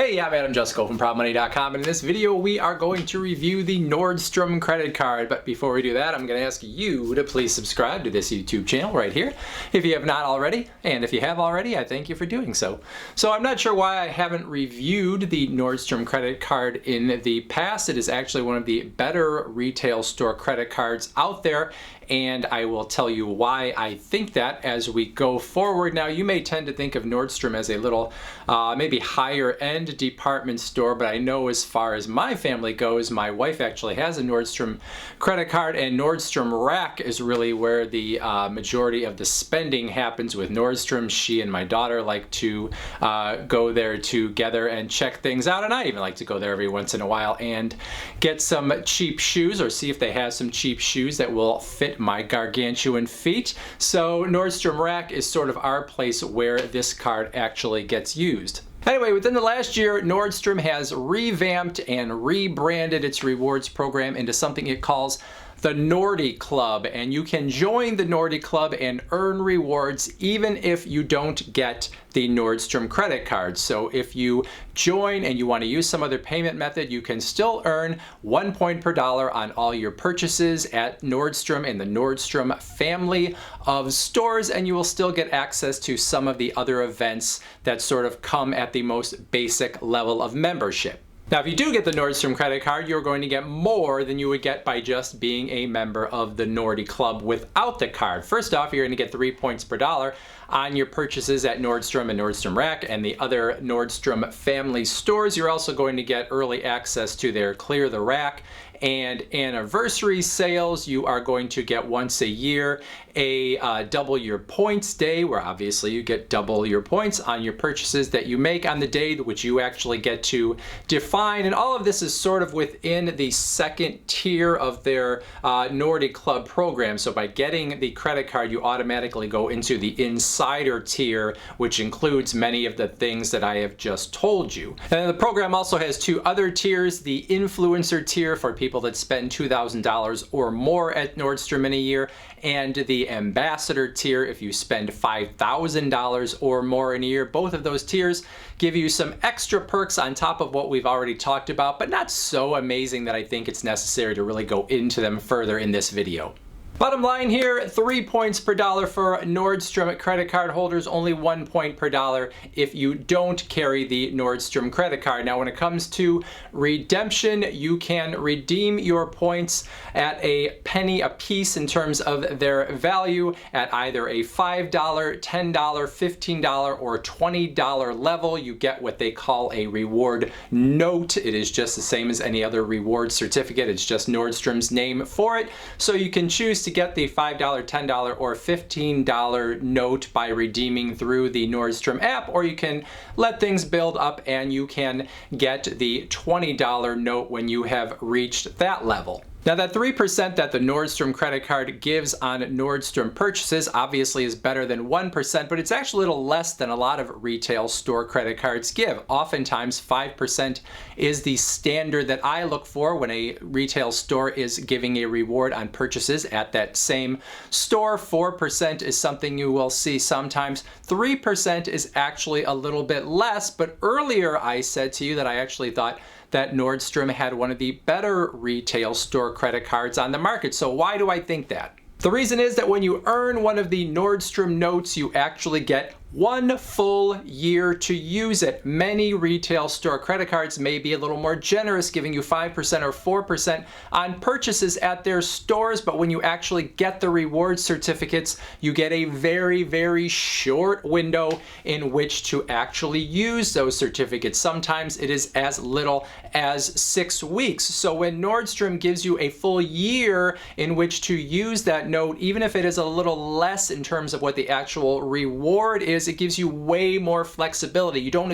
Hey, I'm Adam Jusko from ProbMoney.com, and in this video we are going to review the Nordstrom credit card. But before we do that, I'm going to ask you to please subscribe to this YouTube channel right here if you have not already, and if you have already, I thank you for doing so. So I'm not sure why I haven't reviewed the Nordstrom credit card in the past. It is actually one of the better retail store credit cards out there, and I will tell you why I think that as we go forward. Now, you may tend to think of Nordstrom as a little maybe higher end department store, but I know as far as my family goes, my wife actually has a Nordstrom credit card, and Nordstrom Rack is really where the majority of the spending happens with Nordstrom. She and my daughter like to go there together and check things out, and I even like to go there every once in a while and get some cheap shoes or see if they have some cheap shoes that will fit my gargantuan feet. So Nordstrom Rack is sort of our place where this card actually gets used. Anyway, within the last year, Nordstrom has revamped and rebranded its rewards program into something it calls the Nordy Club, and you can join the Nordy Club and earn rewards even if you don't get the Nordstrom credit card. So if you join and you want to use some other payment method, you can still earn 1 point per dollar on all your purchases at Nordstrom and the Nordstrom family of stores, and you will still get access to some of the other events that sort of come at the most basic level of membership. Now, if you do get the Nordstrom credit card, you're going to get more than you would get by just being a member of the Nordy Club without the card. First off, you're going to get 3 points per dollar on your purchases at Nordstrom and Nordstrom Rack and the other Nordstrom family stores. You're also going to get early access to their Clear the Rack and anniversary sales. You are going to get once a year a double your points day, where obviously you get double your points on your purchases that you make on the day which you actually get to define. And all of this is sort of within the second tier of their Nordy Club program. So by getting the credit card, you automatically go into the insider tier, which includes many of the things that I have just told you. And the program also has two other tiers: the influencer tier for people that spend $2,000 or more at Nordstrom in a year, and the ambassador tier if you spend $5,000 or more in a year. Both of those tiers give you some extra perks on top of what we've already talked about, but not so amazing that I think it's necessary to really go into them further in this video. Bottom line here, 3 points per dollar for Nordstrom credit card holders, only 1 point per dollar if you don't carry the Nordstrom credit card. Now, when it comes to redemption, you can redeem your points at a penny a piece in terms of their value at either a $5, $10, $15, or $20 level. You get what they call a reward note. It is just the same as any other reward certificate. It's just Nordstrom's name for it. So you can choose to get the $5, $10, or $15 note by redeeming through the Nordstrom app, or you can let things build up and you can get the $20 note when you have reached that level. Now, that 3% that the Nordstrom credit card gives on Nordstrom purchases obviously is better than 1%, but it's actually a little less than a lot of retail store credit cards give. Oftentimes, 5% is the standard that I look for when a retail store is giving a reward on purchases at that same store. 4% is something you will see sometimes. 3% is actually a little bit less, but earlier I said to you that I actually thought that Nordstrom had one of the better retail store credit cards on the market. So why do I think that? The reason is that when you earn one of the Nordstrom notes, you actually get 1 full year to use it. Many retail store credit cards may be a little more generous, giving you 5% or 4% on purchases at their stores, but when you actually get the reward certificates, you get a very, very short window in which to actually use those certificates. Sometimes it is as little as 6 weeks. So when Nordstrom gives you a full year in which to use that note, even if it is a little less in terms of what the actual reward is, it gives you way more flexibility. You don't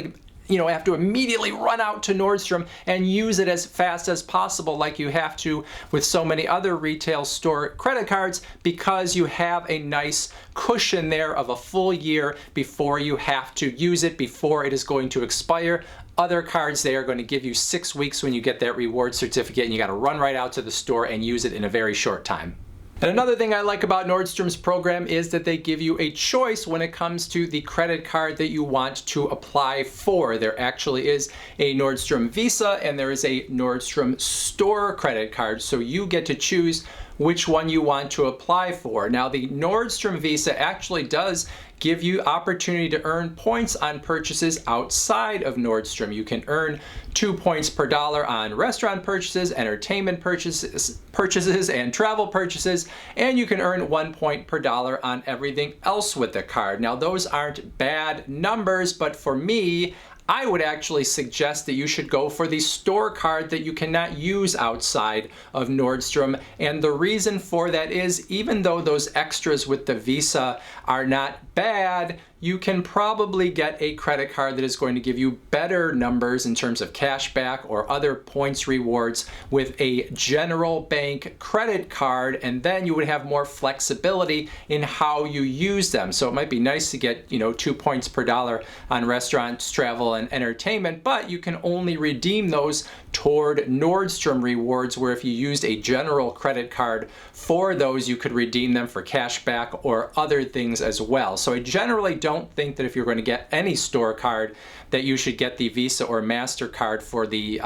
have to immediately run out to Nordstrom and use it as fast as possible like you have to with so many other retail store credit cards, because you have a nice cushion there of a full year before you have to use it, before it is going to expire. Other cards, they are going to give you 6 weeks when you get that reward certificate, and you got to run right out to the store and use it in a very short time. And another thing I like about Nordstrom's program is that they give you a choice when it comes to the credit card that you want to apply for. There actually is a Nordstrom Visa and there is a Nordstrom Store credit card, so you get to choose which one you want to apply for. Now, the Nordstrom Visa actually does give you opportunity to earn points on purchases outside of Nordstrom. You can earn 2 points per dollar on restaurant purchases, entertainment purchases, and travel purchases, and you can earn 1 point per dollar on everything else with the card. Now, those aren't bad numbers, but for me, I would actually suggest that you should go for the store card that you cannot use outside of Nordstrom. And the reason for that is, even though those extras with the Visa are not bad, you can probably get a credit card that is going to give you better numbers in terms of cash back or other points rewards with a general bank credit card, and then you would have more flexibility in how you use them. So it might be nice to get, 2 points per dollar on restaurants, travel, and entertainment, but you can only redeem those toward Nordstrom rewards, where if you used a general credit card for those, you could redeem them for cash back or other things as well. So I generally don't think that if you're going to get any store card that you should get the Visa or MasterCard for the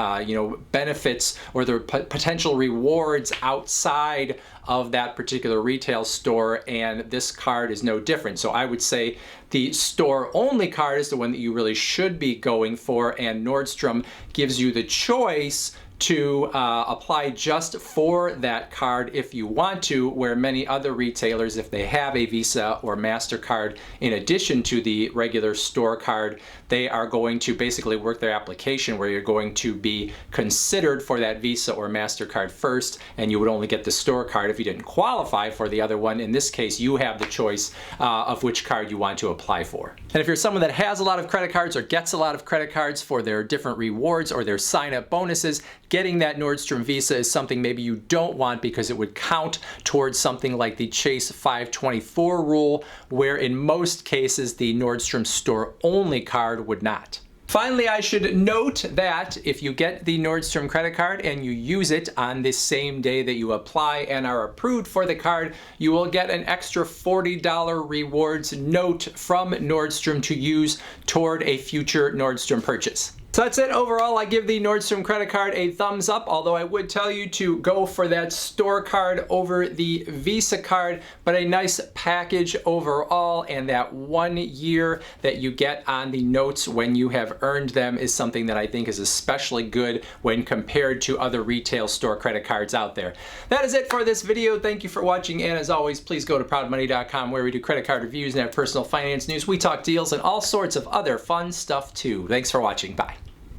benefits or the potential rewards outside of that particular retail store, and this card is no different. So I would say the store only card is the one that you really should be going for, and Nordstrom gives you the choice to apply just for that card if you want to, where many other retailers, if they have a Visa or MasterCard in addition to the regular store card, they are going to basically work their application where you're going to be considered for that Visa or MasterCard first, and you would only get the store card if you didn't qualify for the other one. In this case, you have the choice of which card you want to apply for. And if you're someone that has a lot of credit cards or gets a lot of credit cards for their different rewards or their sign-up bonuses, getting that Nordstrom Visa is something maybe you don't want because it would count towards something like the Chase 524 rule, where in most cases the Nordstrom store only card would not. Finally, I should note that if you get the Nordstrom credit card and you use it on the same day that you apply and are approved for the card, you will get an extra $40 rewards note from Nordstrom to use toward a future Nordstrom purchase. So that's it. Overall, I give the Nordstrom credit card a thumbs up, although I would tell you to go for that store card over the Visa card, but a nice package overall, and that 1 year that you get on the notes when you have earned them is something that I think is especially good when compared to other retail store credit cards out there. That is it for this video. Thank you for watching, and as always, please go to proudmoney.com, where we do credit card reviews and have personal finance news. We talk deals and all sorts of other fun stuff too. Thanks for watching. Bye.